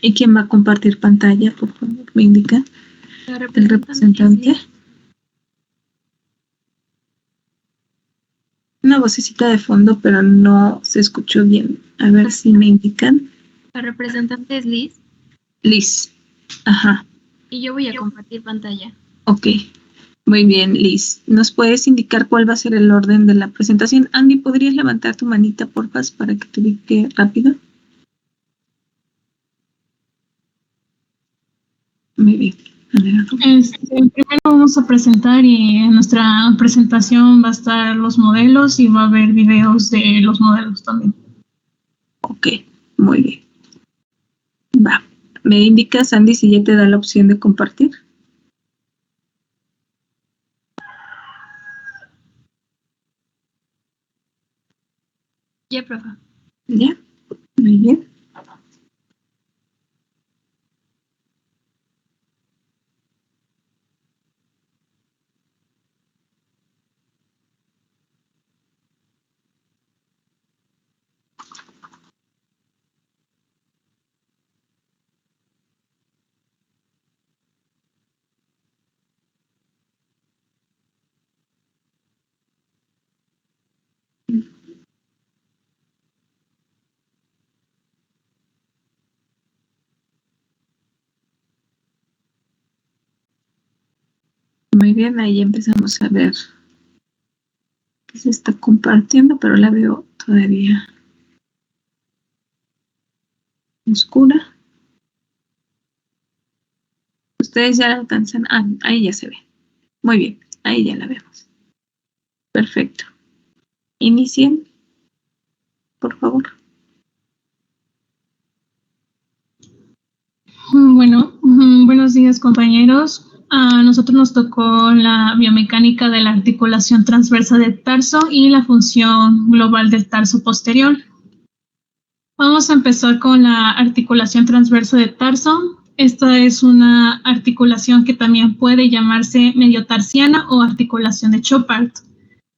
¿Y quién va a compartir pantalla? Por favor, me indica. El representante. Una vocecita de fondo, pero no se escuchó bien. A ver si me indican. La representante es Liz. Liz. Ajá. Y yo voy a compartir pantalla. Ok. Muy bien, Liz. ¿Nos puedes indicar cuál va a ser el orden de la presentación? Andy, ¿podrías levantar tu manita, porfa, para que te ubique rápido? Muy bien. Primero vamos a presentar y en nuestra presentación va a estar los modelos y va a haber videos de los modelos también. Ok, muy bien. Va. ¿Me indicas, Andy, si ya te da la opción de compartir? Ya, profe. Ya, muy bien. Muy bien, ahí empezamos a ver que se está compartiendo, pero la veo todavía oscura. Ustedes ya la alcanzan. Ah, ahí ya se ve. Muy bien, ahí ya la vemos. Perfecto. Inicien, por favor. Bueno, buenos días, compañeros. A nosotros nos tocó la biomecánica de la articulación transversa del tarso y la función global del tarso posterior. Vamos a empezar con la articulación transversa del tarso. Esta es una articulación que también puede llamarse mediotarsiana o articulación de Chopard.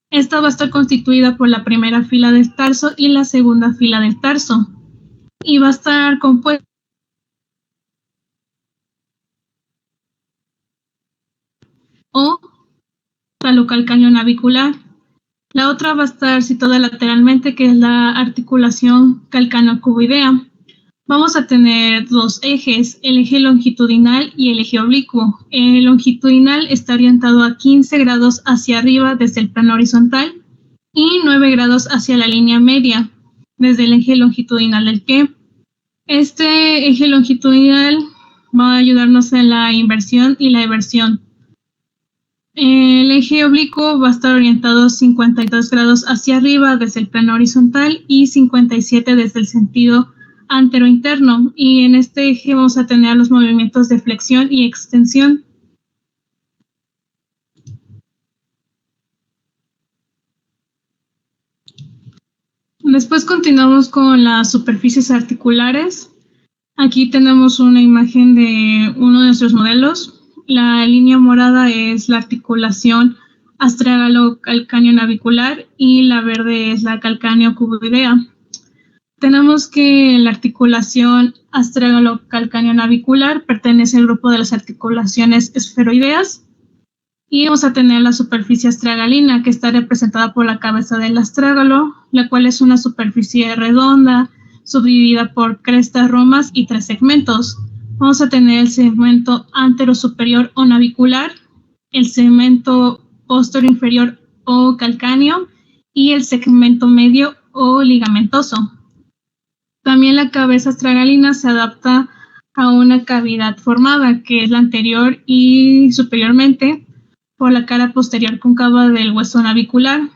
Esta va a estar constituida por la primera fila del tarso y la segunda fila del tarso. Y va a estar compuesta o talocalcáneo navicular. La otra va a estar situada lateralmente, que es la articulación calcaneocuboidea. Vamos a tener dos ejes, el eje longitudinal y el eje oblicuo. El longitudinal está orientado a 15 grados hacia arriba desde el plano horizontal y 9 grados hacia la línea media desde el eje longitudinal del pie. Este eje longitudinal va a ayudarnos en la inversión y la eversión. El eje oblicuo va a estar orientado 52 grados hacia arriba desde el plano horizontal y 57 desde el sentido anterointerno. Y en este eje vamos a tener los movimientos de flexión y extensión. Después continuamos con las superficies articulares. Aquí tenemos una imagen de uno de nuestros modelos. La línea morada es la articulación astragalo-calcáneo-navicular y la verde es la calcáneo-cuboidea. Tenemos que la articulación astragalo-calcáneo-navicular pertenece al grupo de las articulaciones esferoideas. Y vamos a tener la superficie astragalina, que está representada por la cabeza del astrágalo, la cual es una superficie redonda, subdividida por crestas, romas y 3 segmentos. Vamos a tener el segmento antero-superior o navicular, el segmento posterior-inferior o calcáneo y el segmento medio o ligamentoso. También la cabeza astragalina se adapta a una cavidad formada, que es la anterior y superiormente por la cara posterior cóncava del hueso navicular.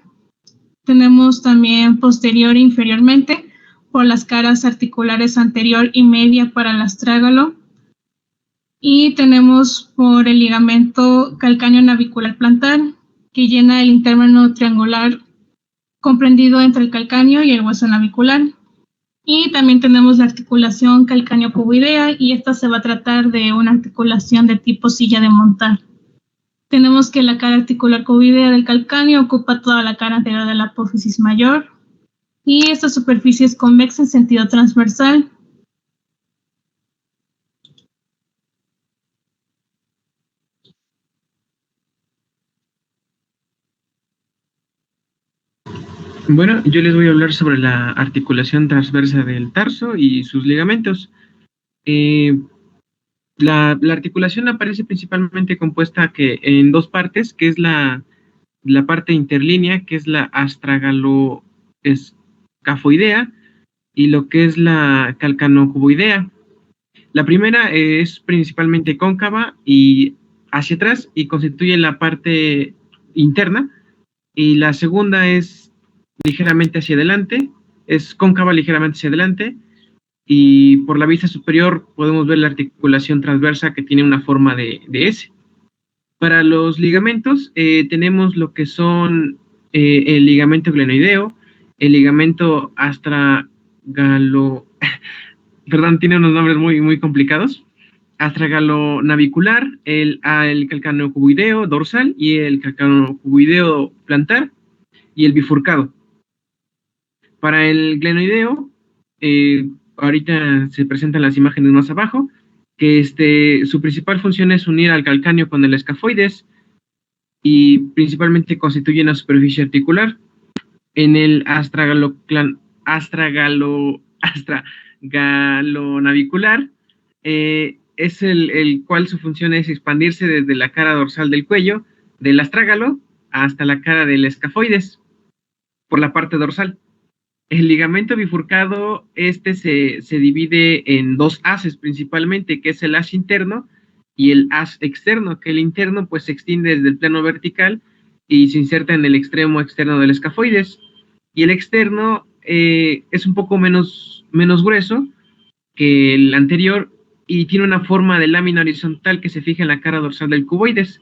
Tenemos también posterior e inferiormente por las caras articulares anterior y media para el astrágalo. Y tenemos por el ligamento calcáneo navicular plantar, que llena el intervalo triangular comprendido entre el calcáneo y el hueso navicular. Y también tenemos la articulación calcáneo-cuboidea, y esta se va a tratar de una articulación de tipo silla de montar. Tenemos que la cara articular cuboidea del calcáneo ocupa toda la cara anterior de la apófisis mayor y esta superficie es convexa en sentido transversal. Bueno, yo les voy a hablar sobre la articulación transversa del tarso y sus ligamentos. Eh, la articulación aparece principalmente compuesta en dos partes, que es la parte interlínea, que es la astragaloescafoidea, y lo que es la calcaneocuboidea. La primera es principalmente cóncava y hacia atrás y constituye la parte interna, y la segunda es ligeramente hacia adelante, es cóncava ligeramente hacia adelante, y por la vista superior podemos ver la articulación transversa que tiene una forma de S. Para los ligamentos tenemos lo que son el ligamento glenoideo, el ligamento astragalo, perdón, tiene unos nombres muy complicados, astragalonavicular, el calcaneocuboideo dorsal y el calcaneocuboideo plantar y el bifurcado. Para el glenoideo, ahorita se presentan las imágenes más abajo, que su principal función es unir al calcáneo con el escafoides y principalmente constituye una superficie articular. En el astragalonavicular, es el cual su función es expandirse desde la cara dorsal del cuello del astrágalo hasta la cara del escafoides por la parte dorsal. El ligamento bifurcado, se divide en dos haces principalmente, que es el haz interno y el haz externo, que el interno pues se extiende desde el plano vertical y se inserta en el extremo externo del escafoides. Y el externo es un poco menos grueso que el anterior y tiene una forma de lámina horizontal que se fija en la cara dorsal del cuboides.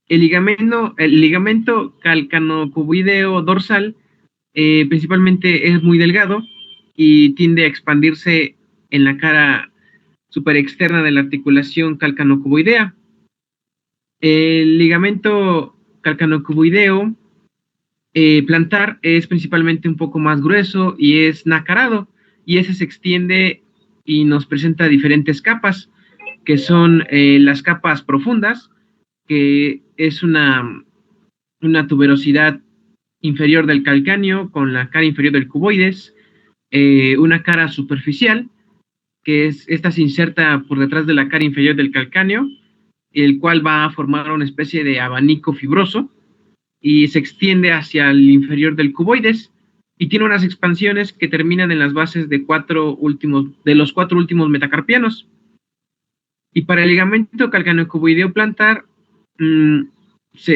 El ligamento calcaneocuboideo dorsal principalmente es muy delgado y tiende a expandirse en la cara superexterna de la articulación calcaneocuboidea. El ligamento calcaneocuboideo plantar es principalmente un poco más grueso y es nacarado, y ese se extiende y nos presenta diferentes capas, que son las capas profundas, que es una tuberosidad inferior del calcáneo con la cara inferior del cuboides, una cara superficial, que esta se inserta por detrás de la cara inferior del calcáneo, el cual va a formar una especie de abanico fibroso y se extiende hacia el inferior del cuboides y tiene unas expansiones que terminan en las bases de los cuatro últimos metacarpianos. Y para el ligamento calcaneocuboideo plantar,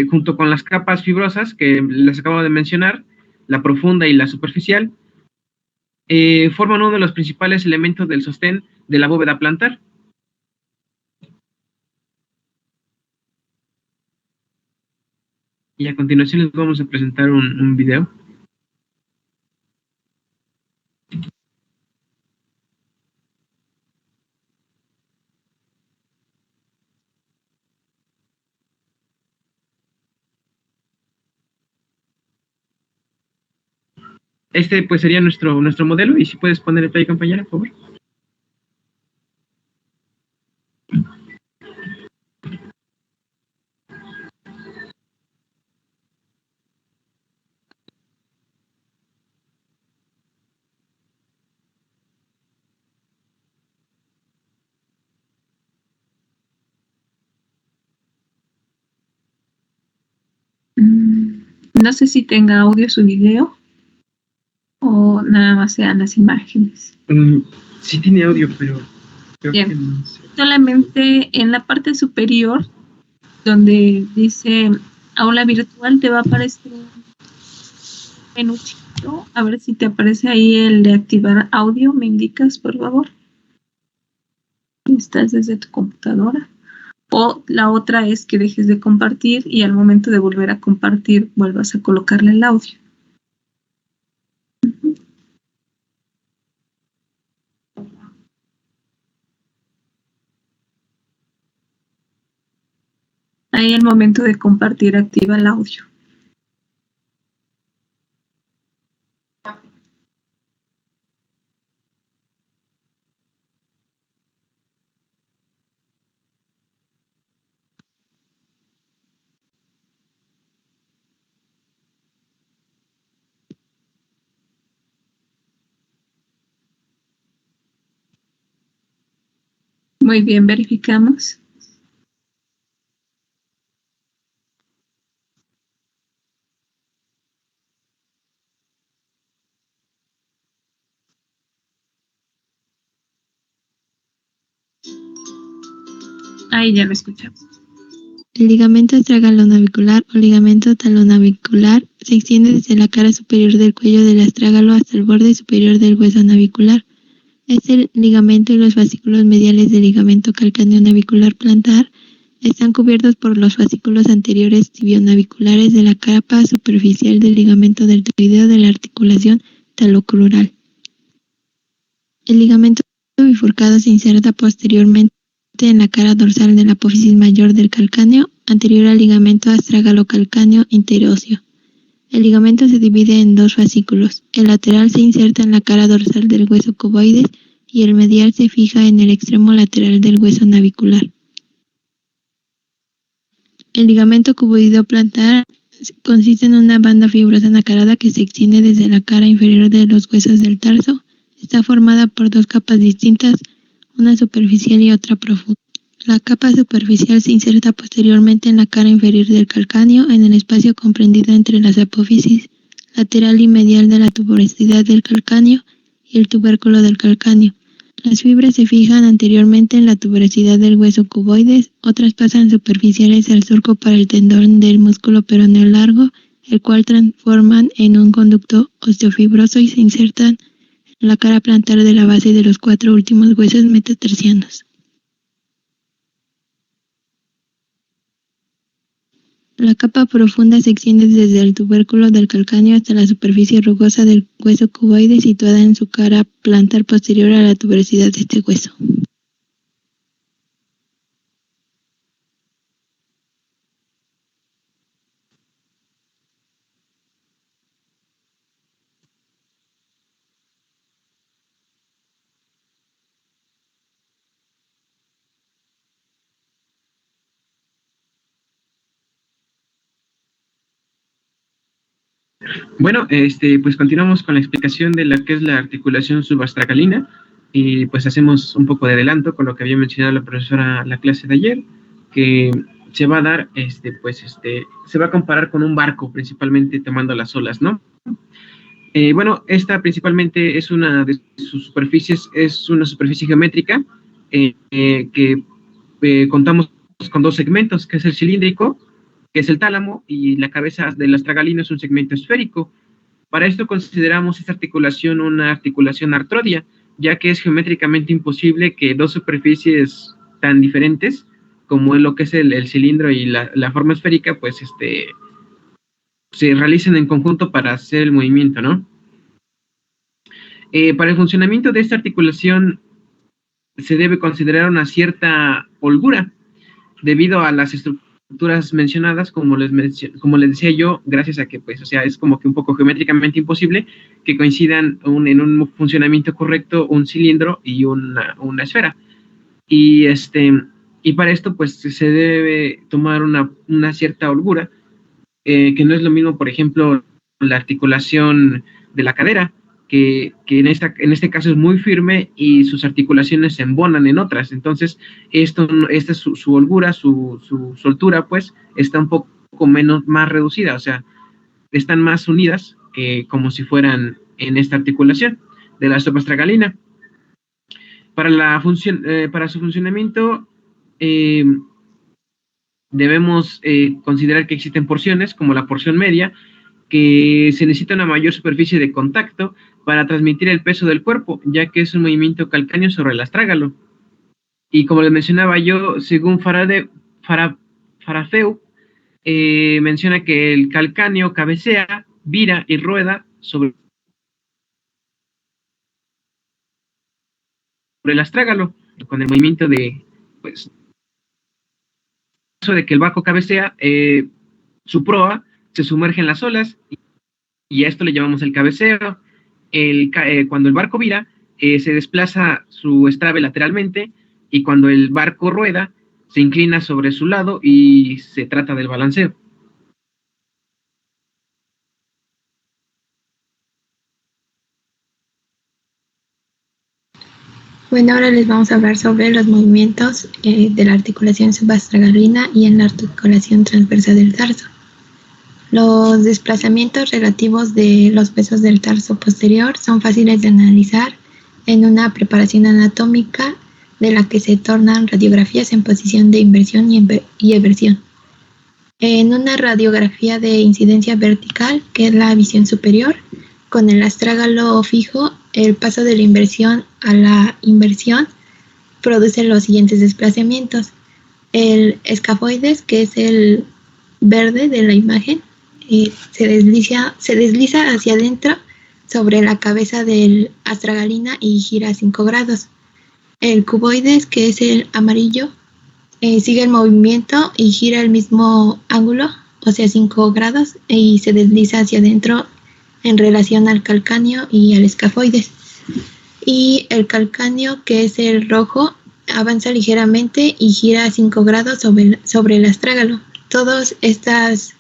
junto con las capas fibrosas que les acabo de mencionar, la profunda y la superficial, forman uno de los principales elementos del sostén de la bóveda plantar. Y a continuación les vamos a presentar un video. Pues sería nuestro modelo, y si puedes poner el play, compañera, por favor. No sé si tenga audio su video o nada más sean las imágenes. Sí tiene audio, pero creo Bien. que no sé. Solamente en la parte superior, donde dice aula virtual, te va a aparecer un menú chiquito. A ver si te aparece ahí el de activar audio. ¿Me indicas, por favor? Estás desde tu computadora. O la otra es que dejes de compartir y al momento de volver a compartir vuelvas a colocarle el audio. Ahí al momento de compartir activa el audio. Muy bien, verificamos. Ahí ya lo escuchamos. El ligamento astragalo-navicular o ligamento talonavicular se extiende desde la cara superior del cuello del astrágalo hasta el borde superior del hueso navicular. Este ligamento y los fascículos mediales del ligamento calcáneo navicular plantar están cubiertos por los fascículos anteriores tibionaviculares de la capa superficial del ligamento deltoideo de la articulación talocrural. El ligamento bifurcado se inserta posteriormente en la cara dorsal de la apófisis mayor del calcáneo, anterior al ligamento astragalo-calcáneo interóseo. El ligamento se divide en dos fascículos. El lateral se inserta en la cara dorsal del hueso cuboides y el medial se fija en el extremo lateral del hueso navicular. El ligamento cuboideo plantar consiste en una banda fibrosa nacarada que se extiende desde la cara inferior de los huesos del tarso. Está formada por dos capas distintas, una superficial y otra profunda. La capa superficial se inserta posteriormente en la cara inferior del calcáneo, en el espacio comprendido entre las apófisis lateral y medial de la tuberosidad del calcáneo y el tubérculo del calcáneo. Las fibras se fijan anteriormente en la tuberosidad del hueso cuboides, otras pasan superficiales al surco para el tendón del músculo peroneo largo, el cual transforman en un conducto osteofibroso y se insertan en la cara plantar de la base de los cuatro últimos huesos metatarsianos. La capa profunda se extiende desde el tubérculo del calcáneo hasta la superficie rugosa del hueso cuboide situada en su cara plantar posterior a la tuberosidad de este hueso. Bueno, pues continuamos con la explicación de la que es la articulación subastracalina y pues hacemos un poco de adelanto con lo que había mencionado la profesora la clase de ayer, que se va a dar, se va a comparar con un barco, principalmente tomando las olas, ¿no? Bueno, esta principalmente es una de sus superficies, es una superficie geométrica que contamos con dos segmentos, que es el cilíndrico, que es el tálamo, y la cabeza del astragalino es un segmento esférico. Para esto consideramos esta articulación una articulación artrodia, ya que es geométricamente imposible que dos superficies tan diferentes como es lo que es el cilindro y la forma esférica, pues se realicen en conjunto para hacer el movimiento, ¿no? Para el funcionamiento de esta articulación se debe considerar una cierta holgura, debido a las estructuras mencionadas, como les decía yo, gracias a que, pues, o sea, es como que un poco geométricamente imposible que coincidan en un funcionamiento correcto un cilindro y una esfera. Y, y para esto, pues, se debe tomar una cierta holgura, que no es lo mismo, por ejemplo, la articulación de la cadera, que en este caso es muy firme y sus articulaciones se embonan en otras. Entonces, esta es su holgura, su soltura, pues, está un poco más reducida, o sea, están más unidas que como si fueran en esta articulación de la suprastragalina. Para su funcionamiento, debemos considerar que existen porciones, como la porción media, que se necesita una mayor superficie de contacto para transmitir el peso del cuerpo, ya que es un movimiento calcáneo sobre el astrágalo. Y como les mencionaba yo, según Farafeu, menciona que el calcáneo cabecea, vira y rueda sobre el astrágalo, con el movimiento de, pues, de que el barco cabecea, su proa se sumerge en las olas y a esto le llamamos el cabeceo. Cuando el barco vira, se desplaza su estrave lateralmente y cuando el barco rueda, se inclina sobre su lado y se trata del balanceo. Bueno, ahora les vamos a hablar sobre los movimientos de la articulación subastragalina y en la articulación transversa del tarso. Los desplazamientos relativos de los huesos del tarso posterior son fáciles de analizar en una preparación anatómica de la que se tornan radiografías en posición de inversión y eversión. En una radiografía de incidencia vertical, que es la visión superior, con el astrágalo fijo, el paso de la inversión a la inversión produce los siguientes desplazamientos. El escafoides, que es el verde de la imagen, se desliza hacia adentro sobre la cabeza del astragalina y gira a 5 grados. El cuboides, que es el amarillo, sigue el movimiento y gira el mismo ángulo, o sea 5 grados, y se desliza hacia adentro en relación al calcáneo y al escafoides. Y el calcáneo, que es el rojo, avanza ligeramente y gira a 5 grados sobre el astrágalo. Todas estas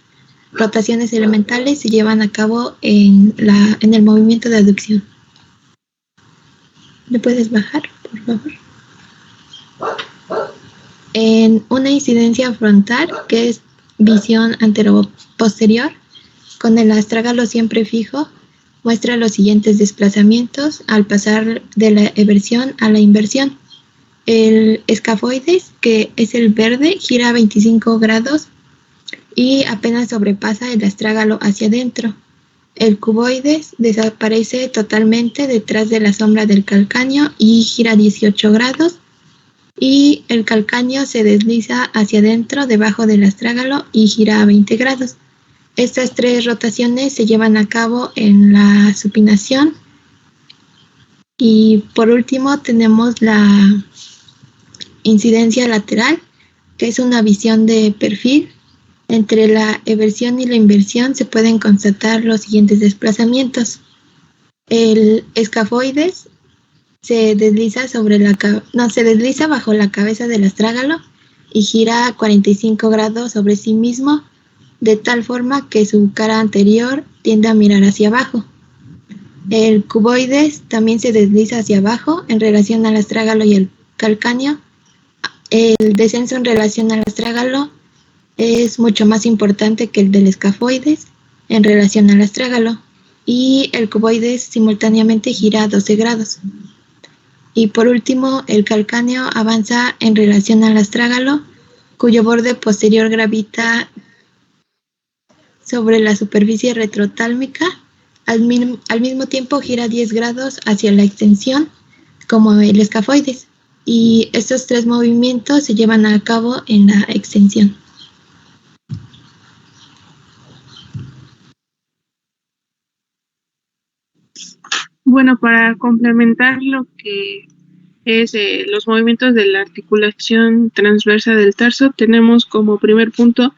rotaciones elementales se llevan a cabo en el movimiento de aducción. ¿Le puedes bajar, por favor? En una incidencia frontal, que es visión anteroposterior, con el astrágalo siempre fijo, muestra los siguientes desplazamientos al pasar de la eversión a la inversión. El escafoides, que es el verde, gira a 25 grados y apenas sobrepasa el astrágalo hacia adentro. El cuboides desaparece totalmente detrás de la sombra del calcáneo y gira a 18 grados. Y el calcáneo se desliza hacia adentro debajo del astrágalo y gira a 20 grados. Estas 3 rotaciones se llevan a cabo en la supinación. Y por último tenemos la incidencia lateral, que es una visión de perfil. Entre la eversión y la inversión se pueden constatar los siguientes desplazamientos. El escafoides se desliza bajo la cabeza del astrágalo y gira a 45 grados sobre sí mismo, de tal forma que su cara anterior tiende a mirar hacia abajo. El cuboides también se desliza hacia abajo en relación al astrágalo y el calcáneo. El descenso en relación al astrágalo es mucho más importante que el del escafoides en relación al astrágalo, y el cuboides simultáneamente gira a 12 grados. Y por último, el calcáneo avanza en relación al astrágalo, cuyo borde posterior gravita sobre la superficie retrotálmica. Al mismo tiempo gira 10 grados hacia la extensión, como el escafoides. Y estos 3 movimientos se llevan a cabo en la extensión. Bueno, para complementar lo que es los movimientos de la articulación transversa del tarso, tenemos como primer punto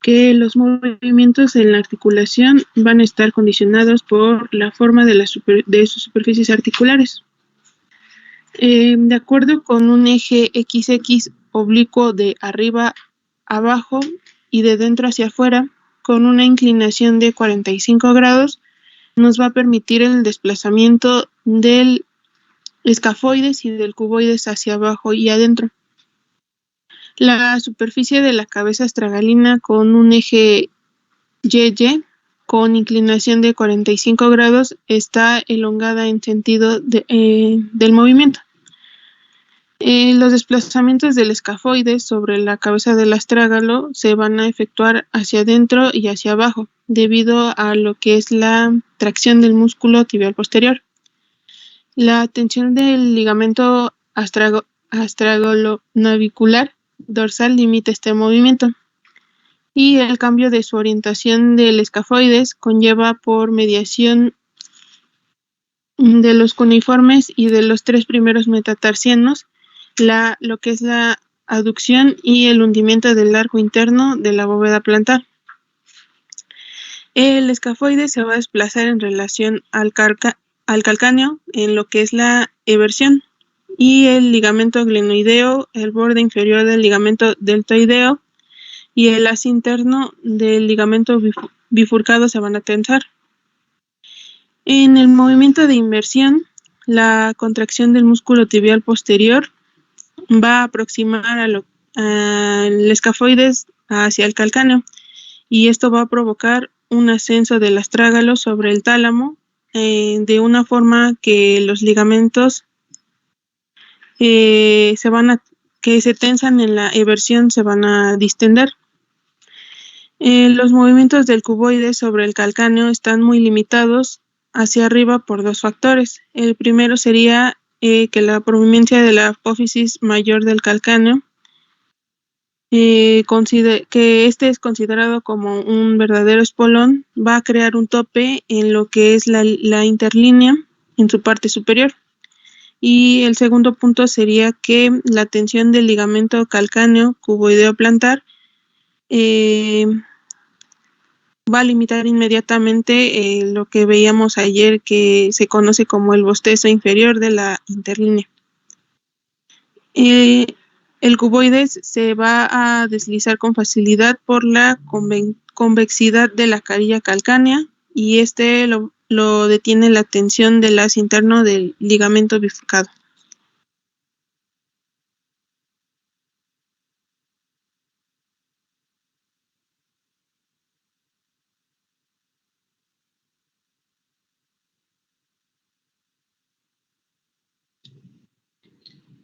que los movimientos en la articulación van a estar condicionados por la forma de sus superficies articulares. De acuerdo con un eje XX oblicuo de arriba a abajo y de dentro hacia afuera, con una inclinación de 45 grados, nos va a permitir el desplazamiento del escafoides y del cuboides hacia abajo y adentro. La superficie de la cabeza astragalina con un eje YY con inclinación de 45 grados está elongada en sentido del movimiento. Los desplazamientos del escafoides sobre la cabeza del astrágalo se van a efectuar hacia adentro y hacia abajo, debido a lo que es la tracción del músculo tibial posterior. La tensión del ligamento astragalonavicular dorsal limita este movimiento, y el cambio de su orientación del escafoides conlleva por mediación de los cuneiformes y de los 3 primeros metatarsianos lo que es la aducción y el hundimiento del arco interno de la bóveda plantar. El escafoides se va a desplazar en relación al calcáneo en lo que es la eversión, y el ligamento glenoideo, el borde inferior del ligamento deltoideo y el haz interno del ligamento bifurcado se van a tensar. En el movimiento de inversión la contracción del músculo tibial posterior va a aproximar al escafoides hacia el calcáneo, y esto va a provocar un ascenso del astrágalo sobre el tálamo de una forma que los ligamentos que se tensan en la eversión se van a distender. Los movimientos del cuboides sobre el calcáneo están muy limitados hacia arriba por dos factores. El primero sería que la prominencia de la apófisis mayor del calcáneo, que este es considerado como un verdadero espolón, va a crear un tope en lo que es la interlínea en su parte superior. Y el segundo punto sería que la tensión del ligamento calcáneo cuboideo plantar va a limitar inmediatamente lo que veíamos ayer, que se conoce como el bostezo inferior de la interlínea. El cuboides se va a deslizar con facilidad por la convexidad de la carilla calcánea, y este lo detiene la tensión del haz interno del ligamento bifurcado.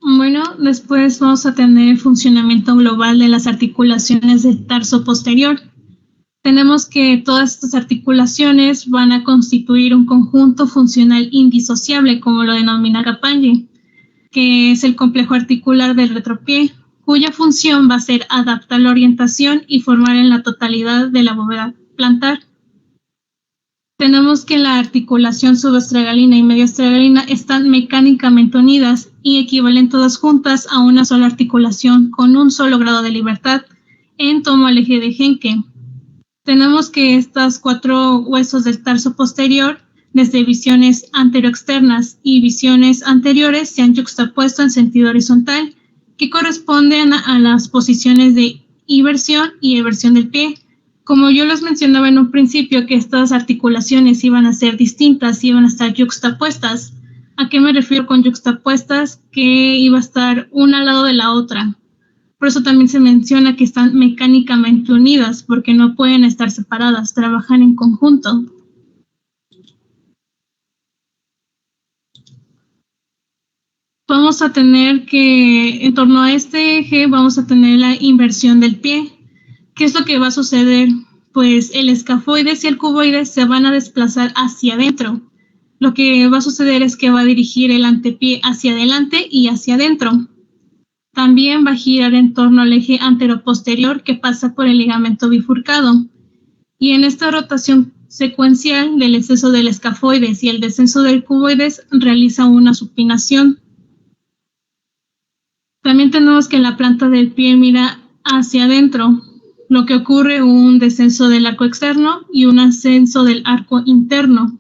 Bueno, después vamos a tener el funcionamiento global de las articulaciones del tarso posterior. Tenemos que todas estas articulaciones van a constituir un conjunto funcional indisociable, como lo denomina Capagni, que es el complejo articular del retropié, cuya función va a ser adaptar la orientación y formar en la totalidad de la bóveda plantar. Tenemos que la articulación subastragalina y medioastragalina están mecánicamente unidas y equivalen todas juntas a una sola articulación con un solo grado de libertad en torno al eje de Henke. Tenemos que estas 4 huesos del tarso posterior, desde visiones anteroexternas y visiones anteriores, se han yuxtapuesto en sentido horizontal, que corresponden a las posiciones de inversión y eversión del pie. Como yo les mencionaba en un principio que estas articulaciones iban a ser distintas, iban a estar yuxtapuestas. ¿A qué me refiero con yuxtapuestas? Que iba a estar una al lado de la otra. Por eso también se menciona que están mecánicamente unidas, porque no pueden estar separadas, trabajan en conjunto. Vamos a tener que, en torno a este eje, vamos a tener la inversión del pie. ¿Qué es lo que va a suceder? Pues el escafoides y el cuboides se van a desplazar hacia adentro. Lo que va a suceder es que va a dirigir el antepié hacia adelante y hacia adentro. También va a girar en torno al eje anteroposterior que pasa por el ligamento bifurcado. Y en esta rotación secuencial del exceso del escafoides y el descenso del cuboides realiza una supinación. También tenemos que la planta del pie mira hacia adentro, lo que ocurre un descenso del arco externo y un ascenso del arco interno.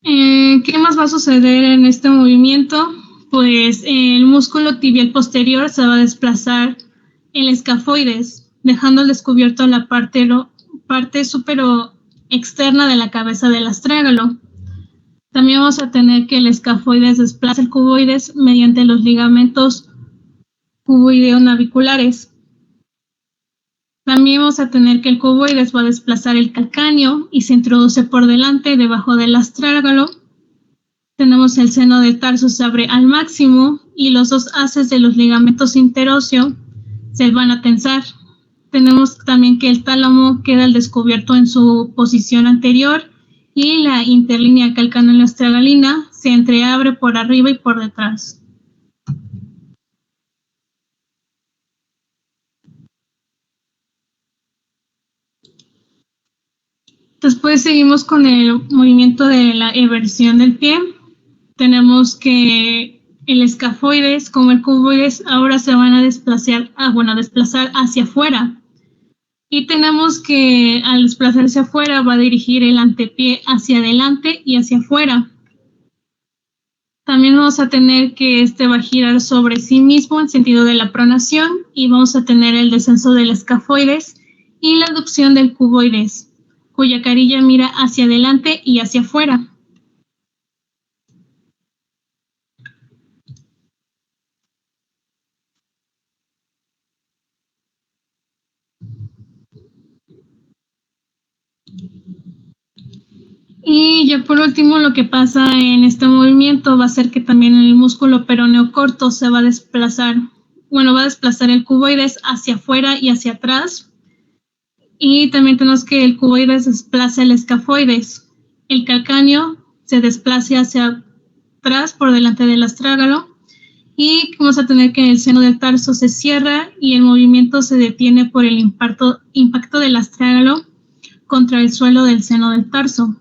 ¿Qué más va a suceder en este movimiento? Pues el músculo tibial posterior se va a desplazar el escafoides, dejando al descubierto la parte superior externa de la cabeza del astrágalo. También vamos a tener que el escafoides desplaza el cuboides mediante los ligamentos cuboideo-naviculares. También vamos a tener que el cuboides va a desplazar el calcáneo y se introduce por delante debajo del astrágalo. Tenemos el seno del tarso se abre al máximo y los dos haces de los ligamentos interóseo se van a tensar. Tenemos también que el tálamo queda al descubierto en su posición anterior y la interlínea calcáneo-astragalina se entreabre por arriba y por detrás. Después seguimos con el movimiento de la eversión del pie. Tenemos que el escafoides como el cuboides ahora se van a desplazar hacia afuera. Y tenemos que al desplazarse afuera va a dirigir el antepié hacia adelante y hacia afuera. También vamos a tener que este va a girar sobre sí mismo en sentido de la pronación y vamos a tener el descenso del escafoides y la aducción del cuboides. cuya carilla mira hacia adelante y hacia afuera. Y ya por último, lo que pasa en este movimiento va a ser que también el músculo peroneo corto se va a desplazar. Bueno, va a desplazar el cuboides hacia afuera y hacia atrás. Y también tenemos que el cuboides desplaza el escafoides. El calcáneo se desplace hacia atrás por delante del astrágalo. Y vamos a tener que el seno del tarso se cierra y el movimiento se detiene por el impacto del astrágalo contra el suelo del seno del tarso.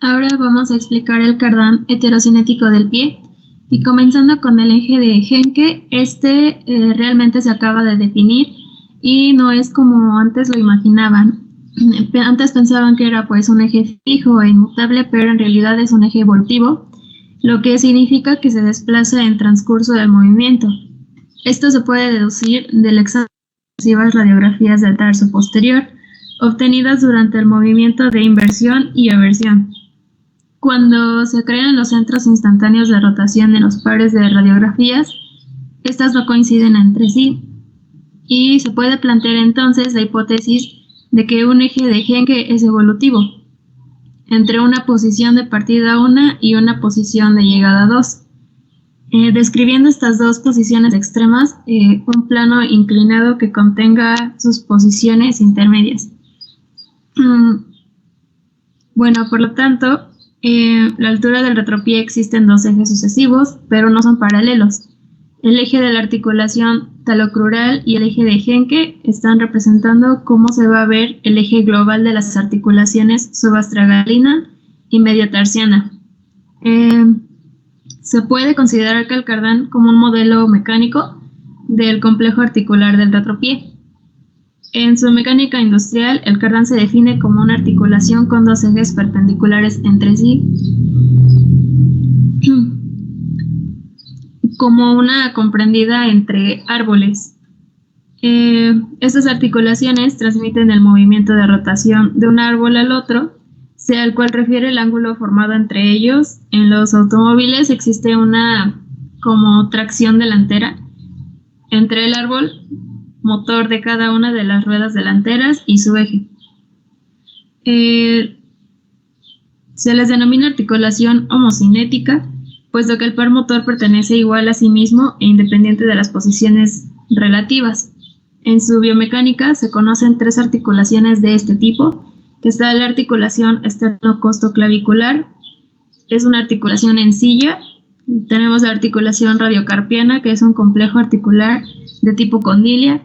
Ahora vamos a explicar el cardán heterocinético del pie. Y comenzando con el eje de Henke, realmente se acaba de definir y no es como antes lo imaginaban. Antes pensaban que era pues un eje fijo e inmutable, pero en realidad es un eje evolutivo, lo que significa que se desplaza en transcurso del movimiento. Esto se puede deducir del examen de las radiografías del tarso posterior, obtenidas durante el movimiento de inversión y eversión. Cuando se crean los centros instantáneos de rotación en los pares de radiografías, estas no coinciden entre sí, y se puede plantear entonces la hipótesis de que un eje de Henke es evolutivo, entre una posición de partida 1 y una posición de llegada 2. Describiendo estas dos posiciones extremas, un plano inclinado que contenga sus posiciones intermedias. Bueno, por lo tanto, la altura del retropié existen dos ejes sucesivos, pero no son paralelos. El eje de la articulación talocrural y el eje de Henke están representando cómo se va a ver el eje global de las articulaciones subastragalina y mediotarsiana. Se puede considerar que el cardán como un modelo mecánico del complejo articular del retropié. En su mecánica industrial, el cardán se define como una articulación con dos ejes perpendiculares entre sí, como una comprendida entre árboles. Estas articulaciones transmiten el movimiento de rotación de un árbol al otro, sea el cual refiere el ángulo formado entre ellos. En los automóviles existe una como tracción delantera entre el árbol motor de cada una de las ruedas delanteras y su eje. Se les denomina articulación homocinética, puesto que el par motor pertenece igual a sí mismo e independiente de las posiciones relativas. En su biomecánica se conocen tres articulaciones de este tipo, que está la articulación esternocostoclavicular, es una articulación en silla. Tenemos la articulación radiocarpiana, que es un complejo articular de tipo condilia.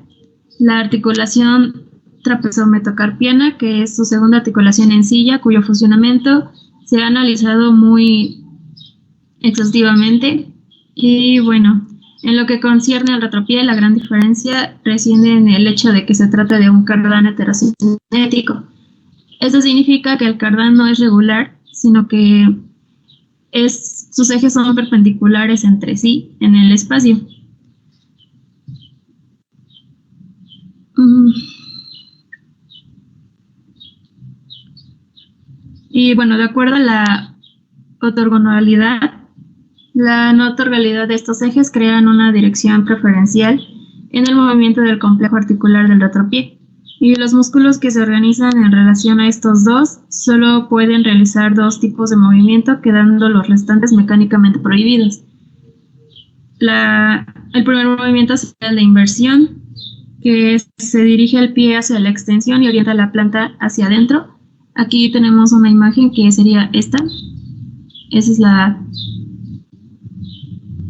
La articulación trapezometocarpiana, que es su segunda articulación en silla, cuyo funcionamiento se ha analizado muy exhaustivamente. Y bueno, en lo que concierne al retropié, la gran diferencia reside en el hecho de que se trata de un cardán heterocinético. Esto significa que el cardán no es regular, sino que sus ejes son perpendiculares entre sí en el espacio. Y bueno, de acuerdo a la ortogonalidad, la no ortogonalidad de estos ejes crean una dirección preferencial en el movimiento del complejo articular del retropié. Y los músculos que se organizan en relación a estos dos solo pueden realizar dos tipos de movimiento, quedando los restantes mecánicamente prohibidos. El primer movimiento es el de inversión, que se dirige el pie hacia la extensión y orienta la planta hacia adentro. Aquí tenemos una imagen que sería esta. Esa es la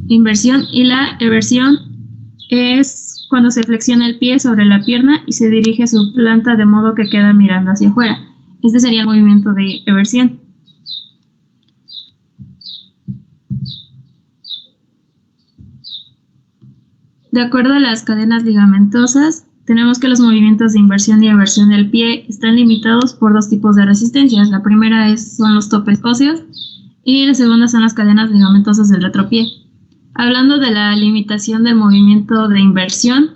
inversión, y la eversión es cuando se flexiona el pie sobre la pierna y se dirige su planta de modo que queda mirando hacia afuera. Este sería el movimiento de eversión. De acuerdo a las cadenas ligamentosas, tenemos que los movimientos de inversión y eversión del pie están limitados por dos tipos de resistencias. La primera son los topes óseos y la segunda son las cadenas ligamentosas del retropié. Hablando de la limitación del movimiento de inversión,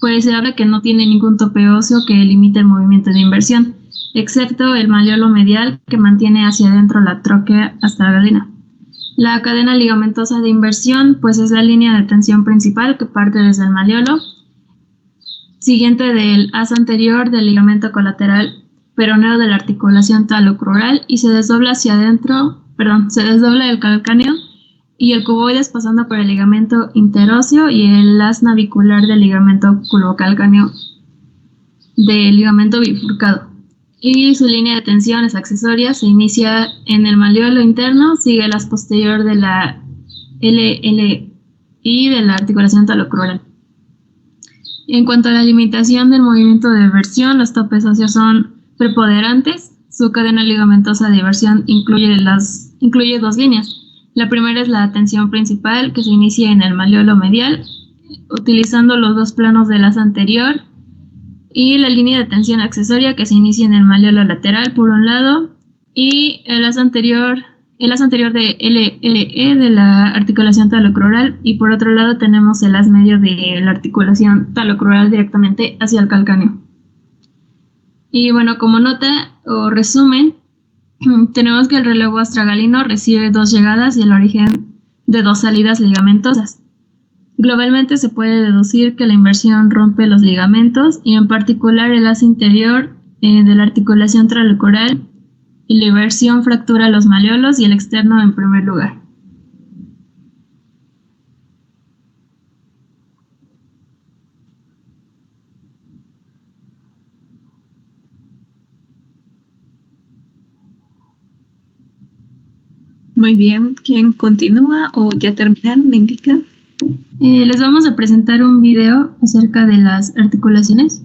pues se habla que no tiene ningún tope óseo que limite el movimiento de inversión, excepto el malleolo medial que mantiene hacia adentro la tróquea astragalina. La cadena ligamentosa de inversión, pues es la línea de tensión principal que parte desde el malleolo, siguiente del asa anterior del ligamento colateral peroneo de la articulación talocrural y se desdobla hacia adentro, se desdobla el calcáneo y el cuboides pasando por el ligamento interóseo y el haz navicular del ligamento culocalcáneo del ligamento bifurcado. Y su línea de tensiones accesorias se inicia en el malleolo interno, sigue el haz posterior de la LLI de la articulación talocrural. En cuanto a la limitación del movimiento de eversión, los topes óseos son preponderantes. Su cadena ligamentosa de eversión incluye dos líneas. La primera es la tensión principal, que se inicia en el malleolo medial, utilizando los dos planos del asa anterior, y la línea de tensión accesoria, que se inicia en el malleolo lateral por un lado, y el asa anterior de LLE de la articulación talocrural, y por otro lado tenemos el haz medio de la articulación talocrural directamente hacia el calcáneo. Y bueno, como nota o resumen, tenemos que el relevo astragalino recibe dos llegadas y el origen de dos salidas ligamentosas. Globalmente se puede deducir que la inversión rompe los ligamentos y en particular el haz interior de la articulación talocrural y la inversión fractura los malleolos y el externo en primer lugar. Muy bien, ¿quién continúa o ya terminaron? ¿Me indican? Les vamos a presentar un video acerca de las articulaciones.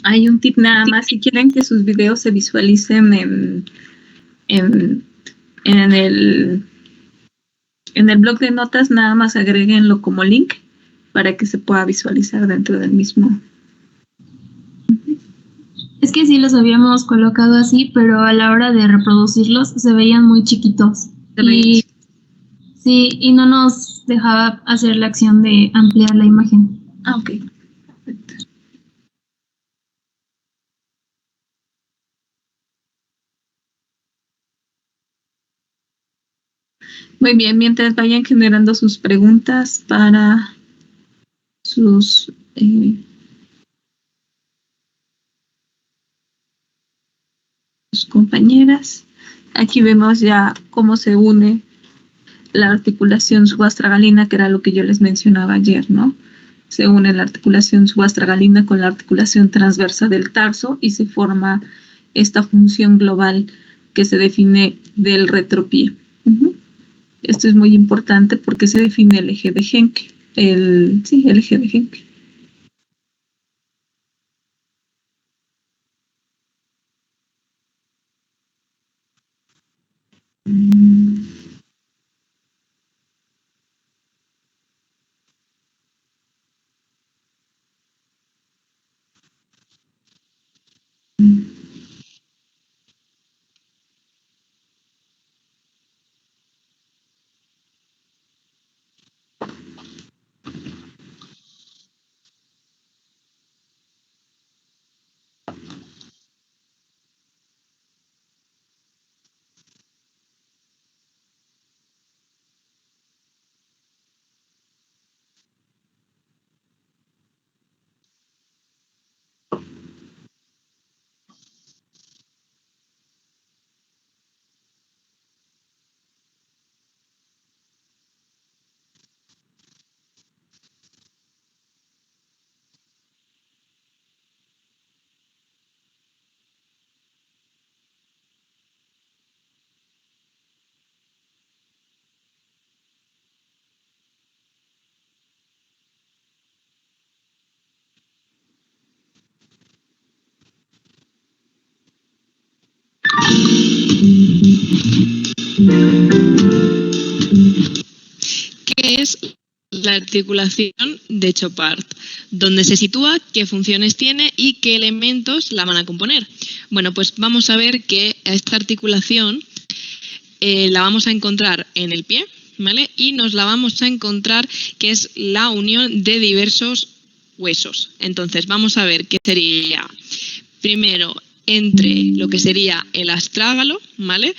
Hay un tip nada más, si quieren que sus videos se visualicen en el blog de notas, nada más agréguenlo como link para que se pueda visualizar dentro del mismo. Es que sí los habíamos colocado así, pero a la hora de reproducirlos se veían muy chiquitos. Y no nos dejaba hacer la acción de ampliar la imagen. Ah, ok. Perfecto. Muy bien, mientras vayan generando sus preguntas para sus compañeras. Aquí vemos ya cómo se une la articulación subastragalina, que era lo que yo les mencionaba ayer, ¿no? Se une la articulación subastragalina con la articulación transversa del tarso y se forma esta función global que se define del retropié. Esto es muy importante porque se define el eje de Henke, el eje de Henke. ¿Qué es la articulación de Chopard? ¿Dónde se sitúa? ¿Qué funciones tiene? ¿Y qué elementos la van a componer? Bueno, pues vamos a ver que esta articulación la vamos a encontrar en el pie, ¿vale? Y nos la vamos a encontrar que es la unión de diversos huesos. Entonces, vamos a ver qué sería primero entre lo que sería el astrágalo, ¿vale?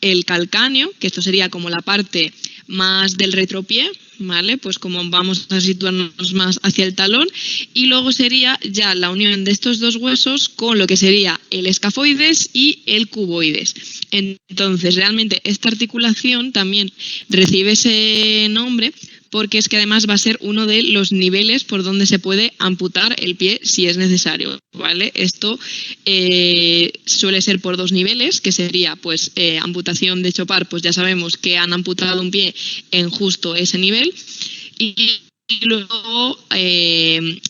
El calcáneo, que esto sería como la parte más del retropié, ¿vale? Pues como vamos a situarnos más hacia el talón, y luego sería ya la unión de estos dos huesos con lo que sería el escafoides y el cuboides. Entonces, realmente esta articulación también recibe ese nombre porque es que además va a ser uno de los niveles por donde se puede amputar el pie si es necesario, ¿vale? Esto suele ser por dos niveles, que sería pues amputación de Chopard, pues ya sabemos que han amputado un pie en justo ese nivel, y luego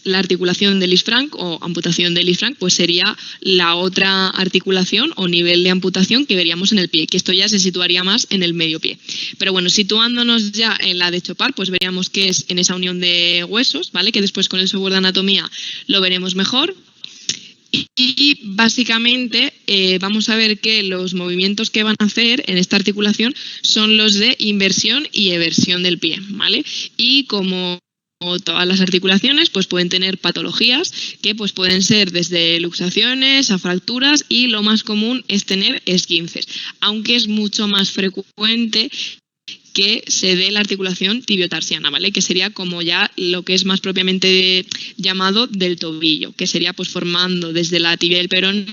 la articulación de Lisfranc o amputación de Lisfranc pues sería la otra articulación o nivel de amputación que veríamos en el pie, que esto ya se situaría más en el medio pie. Pero bueno, situándonos ya en la de Chopard, pues veríamos que es en esa unión de huesos, ¿vale? Que después con el software de anatomía lo veremos mejor. Y básicamente vamos a ver que los movimientos que van a hacer en esta articulación son los de inversión y eversión del pie, ¿vale? Y como todas las articulaciones, pues pueden tener patologías que pues pueden ser desde luxaciones a fracturas, y lo más común es tener esguinces, aunque es mucho más frecuente que se dé la articulación tibiotarsiana, ¿vale? Que sería como ya lo que es más propiamente llamado del tobillo, que sería pues formando desde la tibia del peroné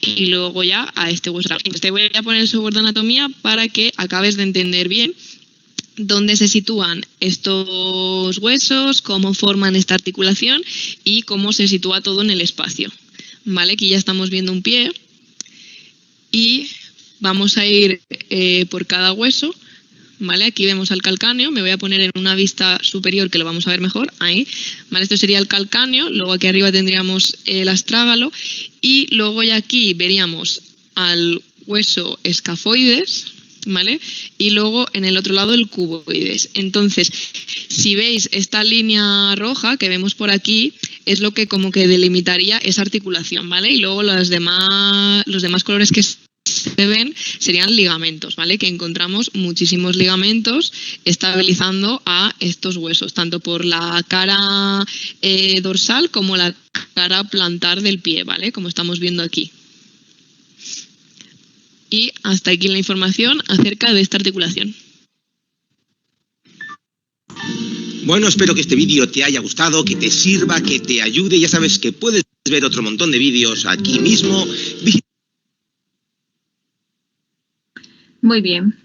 y luego ya a este hueso. Te voy a poner el software de anatomía para que acabes de entender bien dónde se sitúan estos huesos, cómo forman esta articulación y cómo se sitúa todo en el espacio, ¿vale? Aquí ya estamos viendo un pie y vamos a ir por cada hueso, ¿vale? Aquí vemos al calcáneo, me voy a poner en una vista superior que lo vamos a ver mejor, ahí, ¿vale? Esto sería el calcáneo, luego aquí arriba tendríamos el astrágalo y luego ya aquí veríamos al hueso escafoides, ¿vale? Y luego en el otro lado el cuboides. Entonces, si veis esta línea roja que vemos por aquí, es lo que como que delimitaría esa articulación, ¿vale? Y luego los demás colores que se ven serían ligamentos, ¿vale? Que encontramos muchísimos ligamentos estabilizando a estos huesos, tanto por la cara dorsal como la cara plantar del pie, ¿vale? Como estamos viendo aquí. Y hasta aquí la información acerca de esta articulación. Bueno, espero que este vídeo te haya gustado, que te sirva, que te ayude. Ya sabes que puedes ver otro montón de vídeos aquí mismo. Muy bien.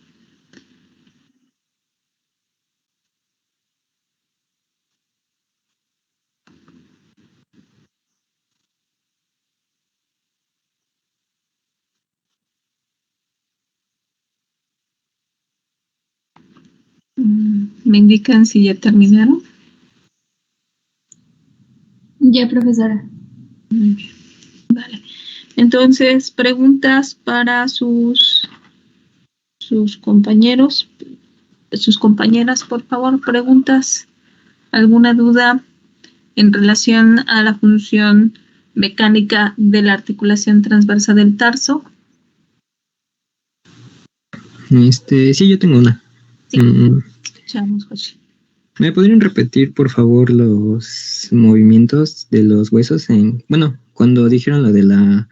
¿Me indican si ya terminaron? Ya, profesora. Muy bien. Vale. Entonces, preguntas para sus compañeros, sus compañeras, por favor, preguntas, alguna duda en relación a la función mecánica de la articulación transversa del tarso. Sí, yo tengo una. Sí, escuchamos, José. ¿Me podrían repetir, por favor, los movimientos de los huesos cuando dijeron lo de la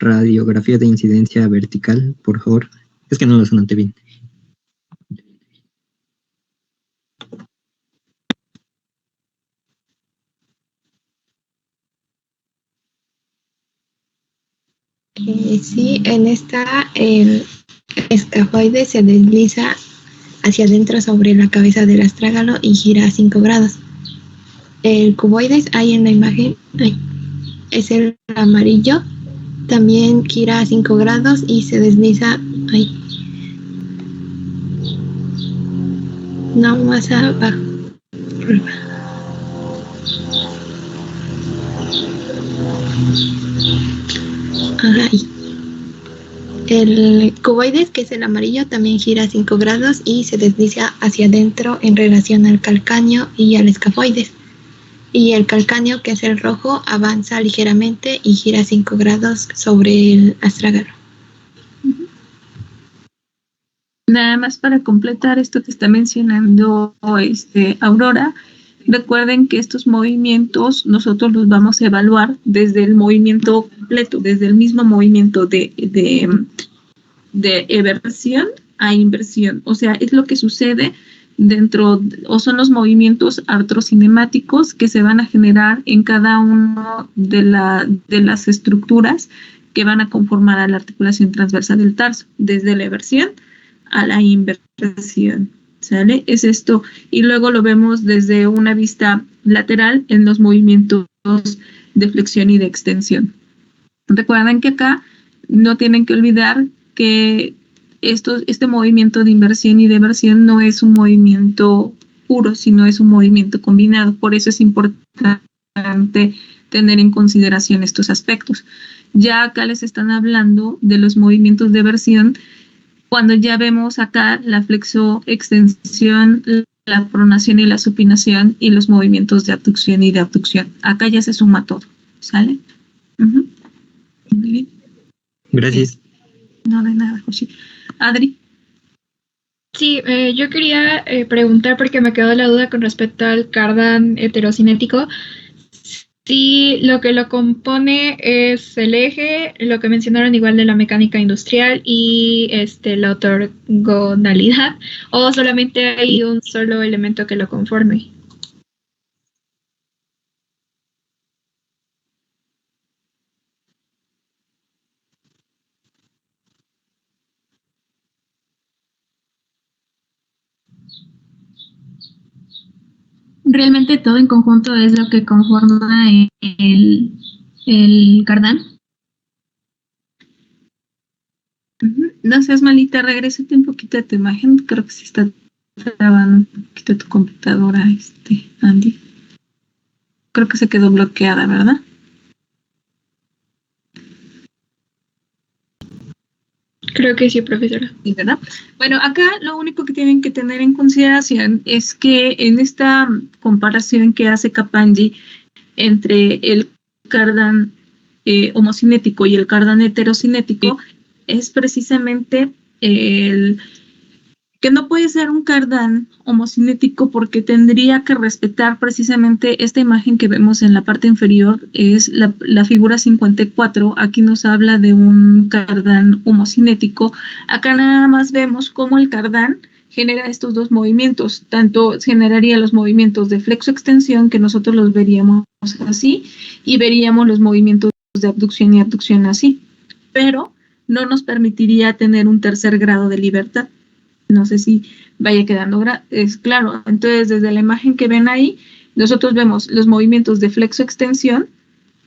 radiografía de incidencia vertical, por favor? Es que no los anoté bien. Sí, en esta el escafoide se desliza hacia adentro sobre la cabeza del astrágalo y gira a 5 grados. El cuboides, ahí en la imagen, es el amarillo, también gira a 5 grados y se desliza ahí. No, más abajo. Ahí. El cuboides, que es el amarillo, también gira 5 grados y se desliza hacia adentro en relación al calcáneo y al escafoides. Y el calcáneo, que es el rojo, avanza ligeramente y gira 5 grados sobre el astrágalo. Nada más para completar esto que está mencionando Aurora, recuerden que estos movimientos nosotros los vamos a evaluar desde el movimiento completo, desde el mismo movimiento de eversión a inversión. O sea, es lo que sucede o son los movimientos artrocinemáticos que se van a generar en cada uno de las estructuras que van a conformar a la articulación transversa del tarso, desde la eversión a la inversión. ¿Sale? Es esto. Y luego lo vemos desde una vista lateral en los movimientos de flexión y de extensión. Recuerden que acá no tienen que olvidar que este movimiento de inversión y de eversión no es un movimiento puro, sino es un movimiento combinado. Por eso es importante tener en consideración estos aspectos. Ya acá les están hablando de los movimientos de eversión, cuando ya vemos acá la flexo-extensión, la pronación y la supinación y los movimientos de abducción y de abducción. Acá ya se suma todo, ¿sale? Muy bien. Gracias. No, de nada, Joshi. Adri. Sí, yo quería preguntar porque me quedó la duda con respecto al cardán heterocinético. Si lo que lo compone es el eje, lo que mencionaron igual de la mecánica industrial y la ortogonalidad, o solamente hay un solo elemento que lo conforme. Realmente todo en conjunto es lo que conforma el cardán. No seas malita, regrésate un poquito a tu imagen. Creo que sí está trabando un poquito tu computadora, Andy. Creo que se quedó bloqueada, ¿verdad? Creo que sí, profesora. Sí, ¿verdad? Bueno, acá lo único que tienen que tener en consideración es que en esta comparación que hace Kapandji entre el cardán homocinético y el cardán heterocinético, es precisamente el que no puede ser un cardán homocinético porque tendría que respetar precisamente esta imagen que vemos en la parte inferior, es la figura 54, aquí nos habla de un cardán homocinético. Acá nada más vemos cómo el cardán genera estos dos movimientos, tanto generaría los movimientos de flexo-extensión, que nosotros los veríamos así, y veríamos los movimientos de abducción y abducción así, pero no nos permitiría tener un tercer grado de libertad. No sé si vaya quedando claro. Entonces, desde la imagen que ven ahí, nosotros vemos los movimientos de flexo-extensión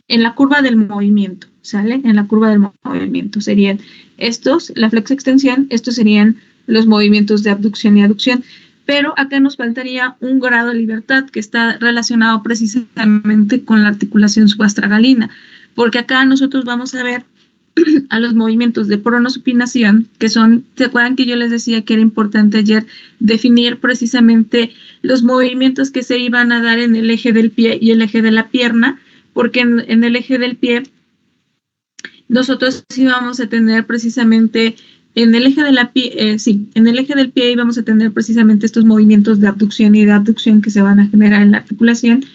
en la curva del movimiento, ¿sale? En la curva del movimiento serían estos, la flexo-extensión, estos serían los movimientos de abducción y aducción, pero acá nos faltaría un grado de libertad que está relacionado precisamente con la articulación subastragalina, porque acá nosotros vamos a ver a los movimientos de pronosupinación, que son, ¿se acuerdan que yo les decía que era importante ayer definir precisamente los movimientos que se iban a dar en el eje del pie y el eje de la pierna? Porque en el eje del pie nosotros íbamos a tener precisamente, en el eje de la en el eje del pie íbamos a tener precisamente estos movimientos de abducción y de abducción que se van a generar en la articulación,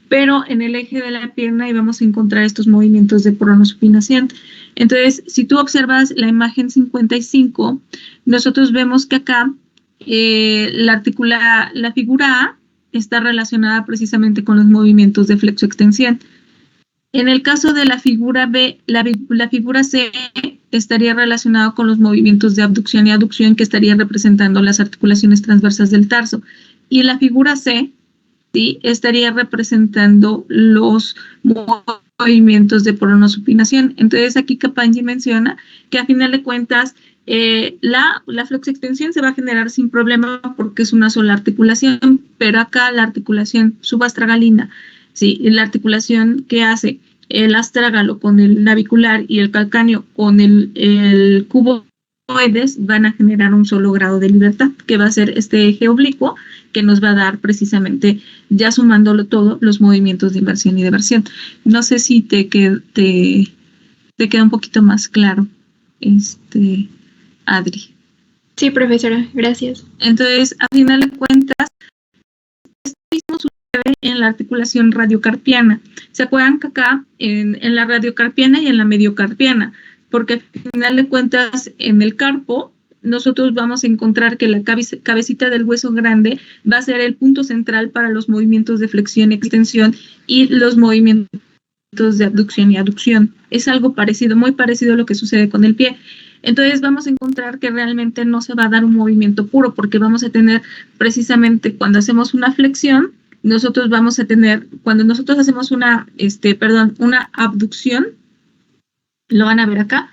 pero en el eje de la pierna íbamos a encontrar estos movimientos de pronosupinación. Entonces, si tú observas la imagen 55, nosotros vemos que acá la figura A está relacionada precisamente con los movimientos de flexo-extensión. En el caso de la figura B, la figura C estaría relacionada con los movimientos de abducción y aducción que estaría representando las articulaciones transversas del tarso. Y la figura C, ¿sí?, estaría representando los movimientos de pronosupinación. Entonces aquí Kapandji menciona que a final de cuentas la flexo-extensión se va a generar sin problema porque es una sola articulación, pero acá la articulación subastragalina, ¿sí?, la articulación que hace el astrágalo con el navicular y el calcáneo con el cuboides van a generar un solo grado de libertad, que va a ser este eje oblicuo, que nos va a dar precisamente, ya sumándolo todo, los movimientos de inversión y deversión. No sé si te queda un poquito más claro, Adri. Sí, profesora, gracias. Entonces, a final de cuentas, esto mismo sucede en la articulación radiocarpiana. ¿Se acuerdan que acá en la radiocarpiana y en la mediocarpiana? Porque a final de cuentas, en el carpo, nosotros vamos a encontrar que la cabecita del hueso grande va a ser el punto central para los movimientos de flexión y extensión y los movimientos de abducción y aducción. Es algo parecido, muy parecido a lo que sucede con el pie. Entonces vamos a encontrar que realmente no se va a dar un movimiento puro, porque vamos a tener precisamente cuando hacemos una flexión, nosotros vamos a tener, cuando nosotros hacemos una abducción, lo van a ver acá,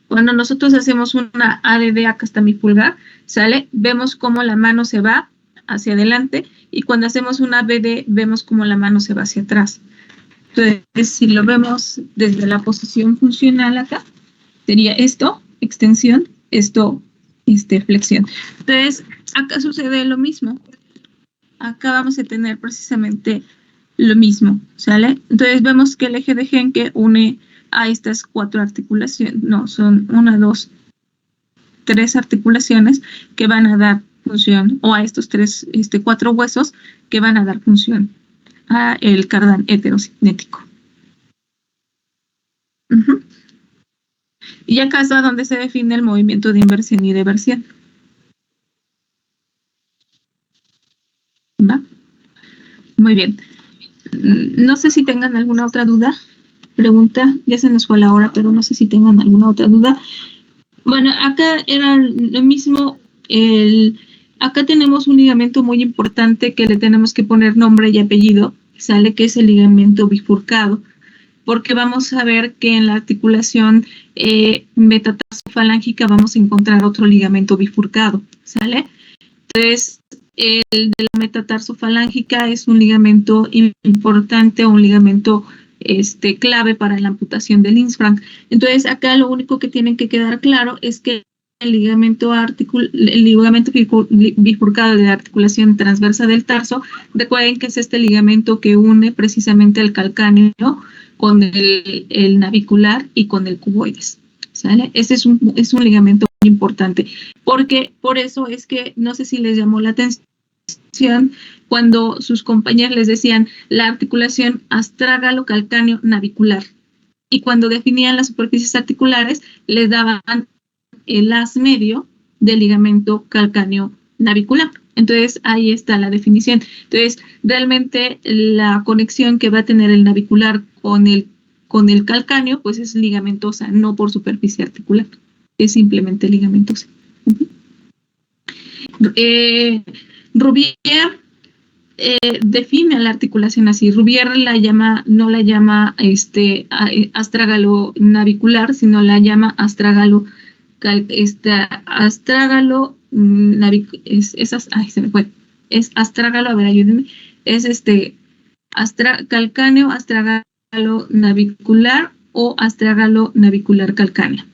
cuando nosotros hacemos una ADD, acá está mi pulgar, ¿sale? Vemos cómo la mano se va hacia adelante, y cuando hacemos una BD, vemos cómo la mano se va hacia atrás. Entonces, si lo vemos desde la posición funcional acá, sería esto, extensión, esto, flexión. Entonces, acá sucede lo mismo. Acá vamos a tener precisamente lo mismo, ¿sale? Entonces, vemos que el eje de Henke une a estas 4 articulaciones, no, son 1, 2, 3 articulaciones que van a dar función, o a estos 4 huesos que van a dar función a el cardán heterocinético. Y acá es donde se define el movimiento de inversión y deversión. ¿Va? Muy bien. No sé si tengan alguna otra duda, pregunta. Ya se nos fue la hora, pero no sé si tengan alguna otra duda. Bueno, acá era lo mismo. Acá tenemos un ligamento muy importante que le tenemos que poner nombre y apellido, sale que es el ligamento bifurcado, porque vamos a ver que en la articulación metatarsofalangica vamos a encontrar otro ligamento bifurcado, ¿sale? Entonces, el de la metatarsofalangica es un ligamento importante o un ligamento clave para la amputación del Lindsfrank. Entonces, acá lo único que tienen que quedar claro es que el ligamento bifurcado de la articulación transversa del tarso, recuerden que es este ligamento que une precisamente el calcáneo con el navicular y con el cuboides, ¿sale? Este es un ligamento muy importante, porque por eso es que no sé si les llamó la atención cuando sus compañeros les decían la articulación astrágalo calcáneo navicular, y cuando definían las superficies articulares les daban el haz medio del ligamento calcáneo navicular. Entonces, ahí está la definición. Entonces, realmente la conexión que va a tener el navicular con el calcáneo, pues es ligamentosa, no por superficie articular. Es simplemente ligamentosa. Rouvier define la articulación así. Rouvier no la llama astrágalo navicular, sino la llama astrágalo se me fue. Es astrágalo, a ver, ayúdenme. Es calcáneo, astrágalo navicular o astrágalo navicular calcáneo.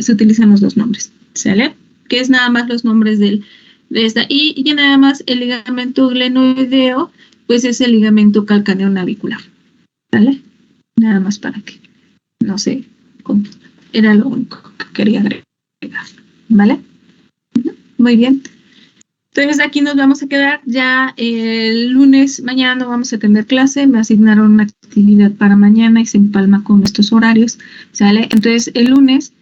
Se utilizan los dos nombres, ¿sale? Que es nada más los nombres de esta. Y ya nada más el ligamento glenoideo, pues es el ligamento calcáneo navicular, ¿sale? Nada más para que no sé, era lo único que quería agregar, ¿vale? Muy bien. Entonces aquí nos vamos a quedar ya el lunes. Mañana no vamos a tener clase, me asignaron una actividad para mañana y se empalma con estos horarios, ¿sale? Entonces el lunes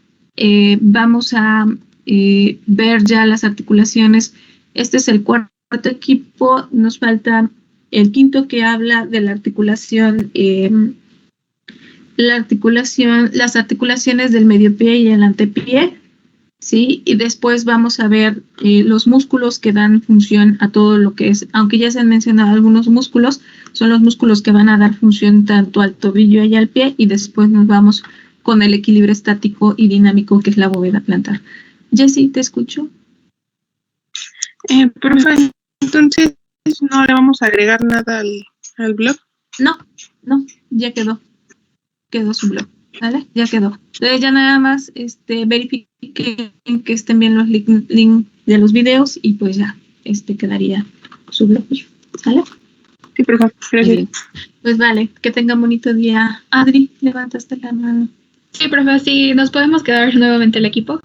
vamos a ver ya las articulaciones. Este es el cuarto equipo, nos falta el quinto, que habla de la articulación, las articulaciones del medio pie y el antepié, ¿sí? Y después vamos a ver los músculos que dan función a todo lo que es, aunque ya se han mencionado algunos músculos, son los músculos que van a dar función tanto al tobillo y al pie, y después nos vamos con el equilibrio estático y dinámico, que es la bóveda plantar. Jessy, ¿te escucho? Profe, entonces no le vamos a agregar nada al blog. No, ya quedó. quedó su blog, ¿vale? Ya quedó. Entonces ya nada más verifiquen que estén bien los links de los videos y pues ya quedaría su blog, ¿sale? Sí, por favor, gracias. Pues vale, que tengan bonito día. Adri, levantaste la mano. Sí, profe, sí, nos podemos quedar nuevamente el equipo.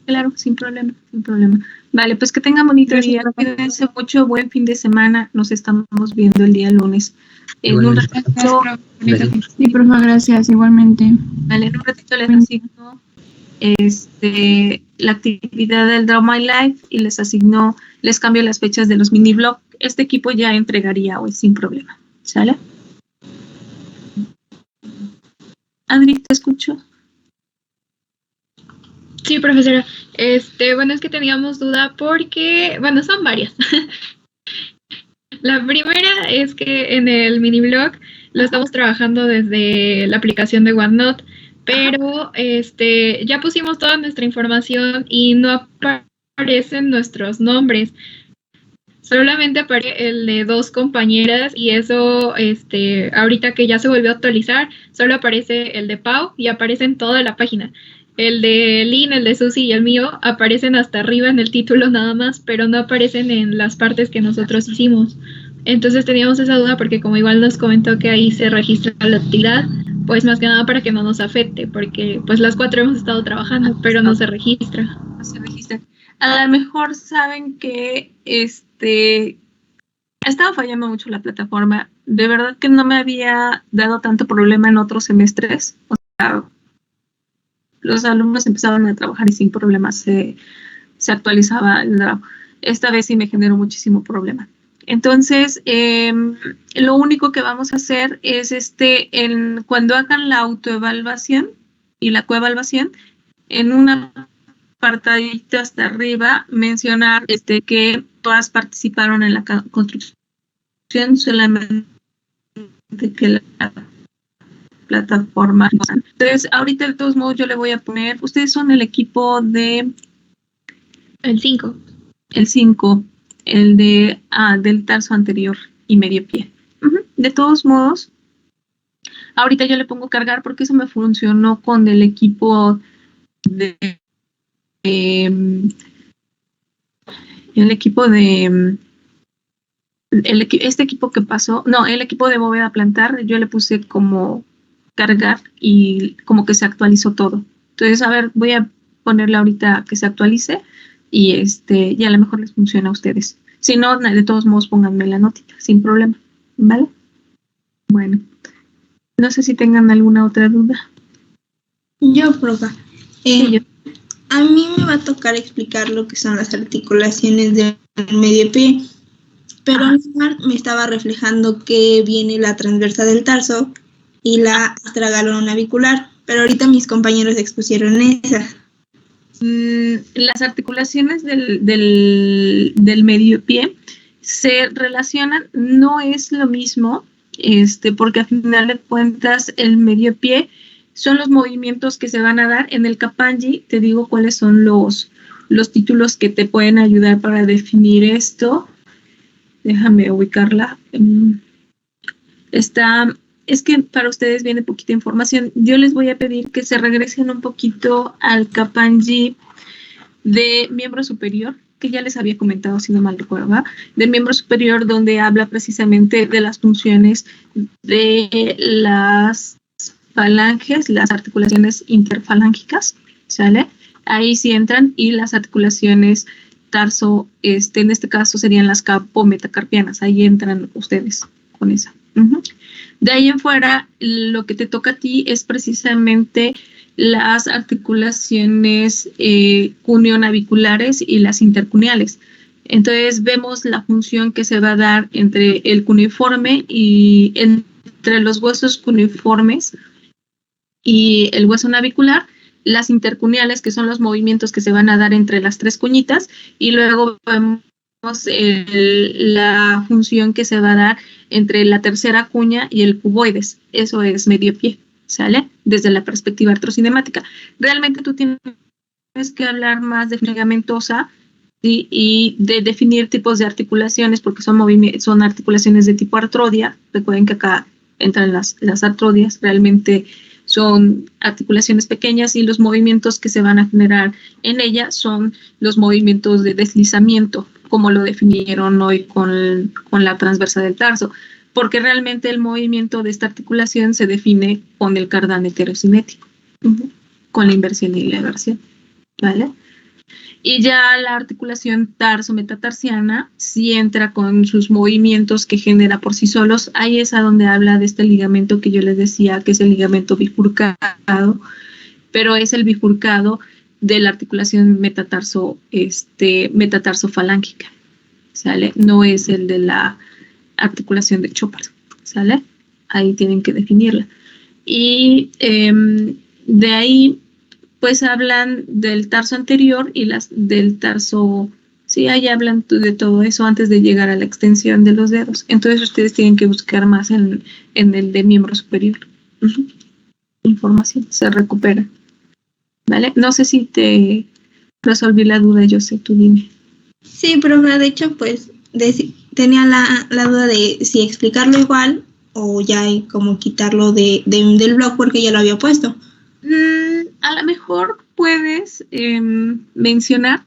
Claro, sin problema. Vale, pues que tengan bonito día. Cuídense mucho, buen fin de semana. Nos estamos viendo el día lunes. En un ratito. Sí, profe, gracias, igualmente. Vale, en un ratito les asigno la actividad del Draw My Life y les cambio las fechas de los mini blogs. Este equipo ya entregaría hoy sin problema. ¿Sale? Adri, ¿te escucho? Sí, profesora. Bueno, es que teníamos duda porque, bueno, son varias. La primera es que en el mini blog lo estamos trabajando desde la aplicación de OneNote, pero ya pusimos toda nuestra información y no aparecen nuestros nombres. Solamente aparece el de 2 compañeras y eso, ahorita que ya se volvió a actualizar, solo aparece el de Pau y aparece en toda la página. El de Lynn, el de Susi y el mío aparecen hasta arriba en el título nada más, pero no aparecen en las partes que nosotros hicimos. Entonces teníamos esa duda porque como igual nos comentó que ahí se registra la actividad, pues más que nada para que no nos afecte, porque pues las 4 hemos estado trabajando, pero no se registra. No se registra. A lo mejor saben que estaba fallando mucho la plataforma. De verdad que no me había dado tanto problema en otros semestres. O sea, los alumnos empezaban a trabajar y sin problemas se actualizaba el Draw. Esta vez sí me generó muchísimo problema. Entonces, lo único que vamos a hacer es cuando hagan la autoevaluación y la coevaluación, en una apartadito hasta arriba, mencionar que todas participaron en la construcción, solamente que la plataforma. Entonces, ahorita de todos modos yo le voy a poner, ustedes son el equipo de... El 5. El 5, el del tarso anterior y medio pie. De todos modos, ahorita yo le pongo cargar porque eso me funcionó con el equipo de... este equipo que pasó, no, el equipo de bóveda plantar, yo le puse como cargar y como que se actualizó todo. Entonces, a ver, voy a ponerle ahorita que se actualice y ya a lo mejor les funciona a ustedes. Si no, de todos modos pónganme la notita, sin problema, ¿vale? Bueno, no sé si tengan alguna otra duda. Yo, profa. Sí, yo. A mí me va a tocar explicar lo que son las articulaciones del medio pie, pero me estaba reflejando que viene la transversa del tarso y la astragalonavicular, pero ahorita mis compañeros expusieron esas. Las articulaciones del medio pie se relacionan, no es lo mismo, porque a final de cuentas el medio pie son los movimientos que se van a dar en el Kappanji. Te digo cuáles son los títulos que te pueden ayudar para definir esto. Déjame ubicarla. Es que para ustedes viene poquita información. Yo les voy a pedir que se regresen un poquito al Kappanji de miembro superior, que ya les había comentado, si no mal recuerdo, ¿va? De miembro superior, donde habla precisamente de las funciones de las falanges, las articulaciones interfalángicas, ¿sale? Ahí sí entran, y las articulaciones tarso, en este caso serían las capometacarpianas, ahí entran ustedes con esa. De ahí en fuera, lo que te toca a ti es precisamente las articulaciones cuneo-naviculares y las intercuneales. Entonces vemos la función que se va a dar entre el cuneiforme y entre los huesos cuneiformes y el hueso navicular, las intercuneales, que son los movimientos que se van a dar entre las 3 cuñitas, y luego vemos la función que se va a dar entre la tercera cuña y el cuboides. Eso es medio pie, ¿sale? Desde la perspectiva artrocinemática. Realmente tú tienes que hablar más de ligamentosa, ¿sí? Y de definir tipos de articulaciones, porque son articulaciones de tipo artrodia. Recuerden que acá entran las artrodias. Realmente son articulaciones pequeñas y los movimientos que se van a generar en ella son los movimientos de deslizamiento, como lo definieron hoy con la transversa del tarso, porque realmente el movimiento de esta articulación se define con el cardán heterocinético, con la inversión y la eversión, ¿vale? Y ya la articulación tarso-metatarsiana sí entra con sus movimientos que genera por sí solos. Ahí es a donde habla de este ligamento que yo les decía, que es el ligamento bifurcado, pero es el bifurcado de la articulación metatarso-falángica, ¿sale? No es el de la articulación de Chopard, ¿sale? Ahí tienen que definirla. Y de ahí pues hablan del tarso anterior y del tarso, sí, ahí hablan de todo eso antes de llegar a la extensión de los dedos. Entonces ustedes tienen que buscar más en el de miembro superior. Información, se recupera. ¿Vale? No sé si te resolví la duda, yo sé, tú dime. Sí, profe, de hecho, pues tenía la duda de si explicarlo igual o ya hay como quitarlo del blog porque ya lo había puesto. A lo mejor puedes mencionar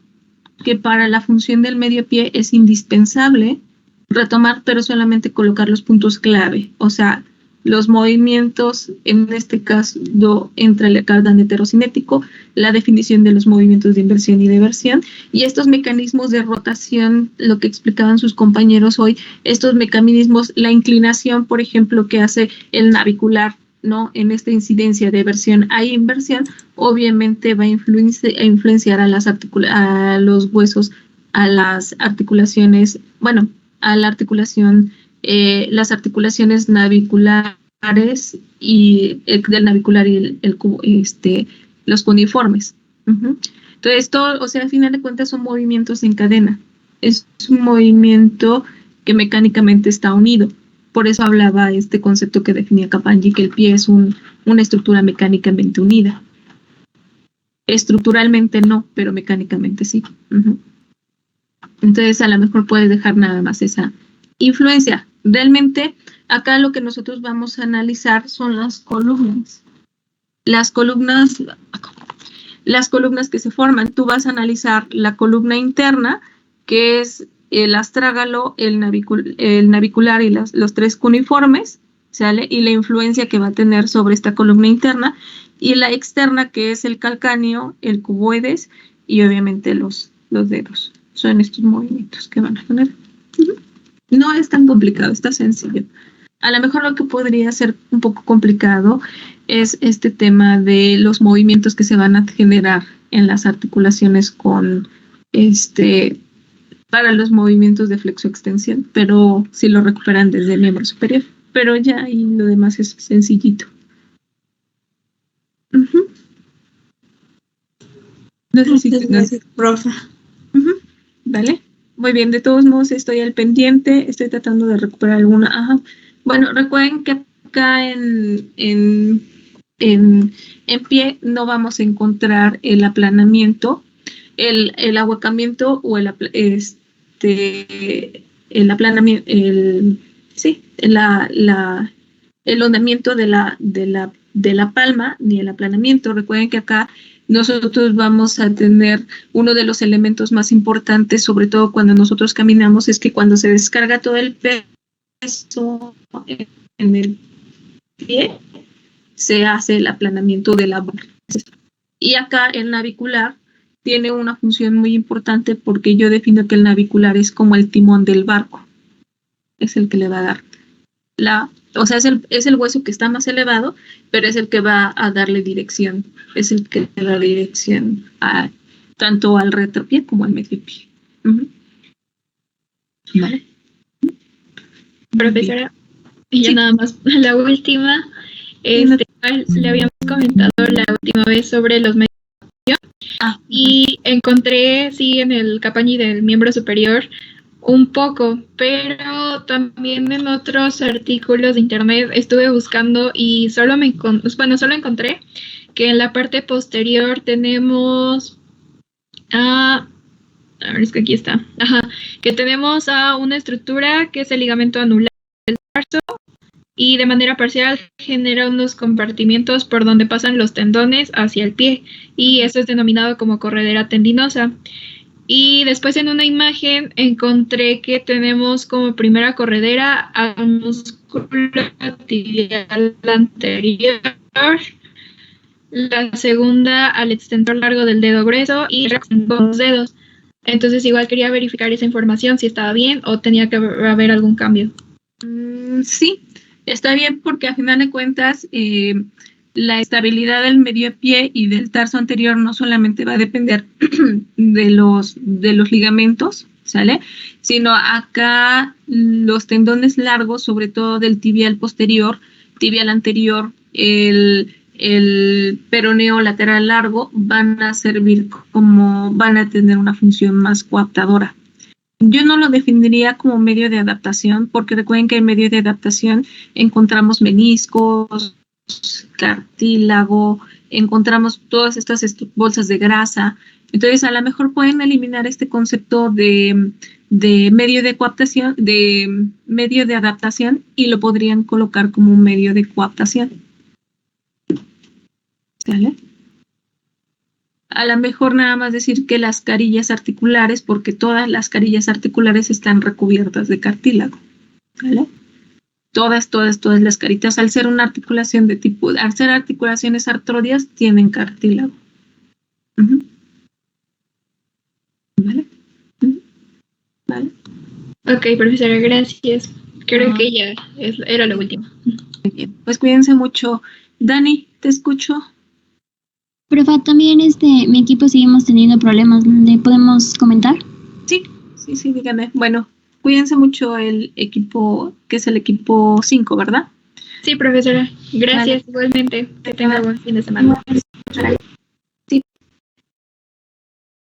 que para la función del medio pie es indispensable retomar, pero solamente colocar los puntos clave, o sea, los movimientos, en este caso, entre el cardán heterocinético, la definición de los movimientos de inversión y de eversión, y estos mecanismos de rotación, lo que explicaban sus compañeros hoy, estos mecanismos, la inclinación, por ejemplo, que hace el navicular, ¿no? En esta incidencia de eversión a inversión, obviamente va a influenciar a los huesos, a las articulaciones, bueno, a la articulación, las articulaciones naviculares y del navicular y los cuneiformes. Entonces, esto, o sea, al final de cuentas son movimientos en cadena. Es un movimiento que mecánicamente está unido. Por eso hablaba este concepto que definía Capanggi, que el pie es una estructura mecánicamente unida. Estructuralmente no, pero mecánicamente sí. Entonces, a lo mejor puedes dejar nada más esa influencia. Realmente, acá lo que nosotros vamos a analizar son las columnas. Las columnas que se forman. Tú vas a analizar la columna interna, que es el astrágalo, el navicular y los tres cuneiformes, ¿sale? Y la influencia que va a tener sobre esta columna interna, y la externa, que es el calcáneo, el cuboides y obviamente los dedos. Son estos movimientos que van a tener. No es tan complicado, está sencillo. A lo mejor lo que podría ser un poco complicado es este tema de los movimientos que se van a generar en las articulaciones para los movimientos de flexoextensión, pero si lo recuperan desde el miembro superior. Pero ya ahí lo demás es sencillito. No sé si gracias, profe. Vale, muy bien. De todos modos estoy al pendiente, estoy tratando de recuperar alguna. Bueno, recuerden que acá en pie no vamos a encontrar el aplanamiento, el ahuecamiento o el aplanamiento, el hundimiento de la palma, ni el aplanamiento. Recuerden que acá nosotros vamos a tener uno de los elementos más importantes, sobre todo cuando nosotros caminamos, es que cuando se descarga todo el peso en el pie, se hace el aplanamiento de la bola. Y acá el navicular tiene una función muy importante porque yo defino que el navicular es como el timón del barco. Es el que le va a dar es el hueso que está más elevado, pero es el que va a darle dirección. Es el que le da dirección tanto al retropié como al medio pie. ¿Vale? Profesora, y ya nada más la última. Le habíamos comentado la última vez sobre los medios y encontré, sí, en el Capanggi del miembro superior un poco, pero también en otros artículos de internet estuve buscando y solo encontré que en la parte posterior tenemos es que aquí está, que tenemos una estructura que es el ligamento anular del tarso, y de manera parcial genera unos compartimientos por donde pasan los tendones hacia el pie, y eso es denominado como corredera tendinosa. Y después en una imagen encontré que tenemos como primera corredera al músculo tibial anterior, la segunda al extensor largo del dedo grueso y los dedos. Entonces igual quería verificar esa información, si estaba bien o tenía que haber algún cambio. Sí, está bien porque a final de cuentas la estabilidad del medio pie y del tarso anterior no solamente va a depender de los ligamentos, ¿sale? Sino acá los tendones largos, sobre todo del tibial posterior, tibial anterior, el peroneo lateral largo, van a servir van a tener una función más coaptadora. Yo no lo definiría como medio de adaptación, porque recuerden que en medio de adaptación encontramos meniscos, cartílago, encontramos todas estas bolsas de grasa. Entonces, a lo mejor pueden eliminar este concepto de medio de coaptación, de medio de adaptación, y lo podrían colocar como un medio de coaptación. ¿Sale? A lo mejor nada más decir que las carillas articulares, porque todas las carillas articulares están recubiertas de cartílago, ¿vale? Todas las caritas, al ser una articulación al ser articulaciones artrodias, tienen cartílago. ¿Vale? ¿Vale? Ok, profesora, gracias. Creo que ya era lo último. Muy bien, pues cuídense mucho. Dani, te escucho. Profa, también mi equipo seguimos teniendo problemas. ¿Le podemos comentar? Sí, dígame. Bueno, cuídense mucho el equipo, que es el equipo 5, ¿verdad? Sí, profesora. Gracias, igualmente. Que tenga buen fin de semana.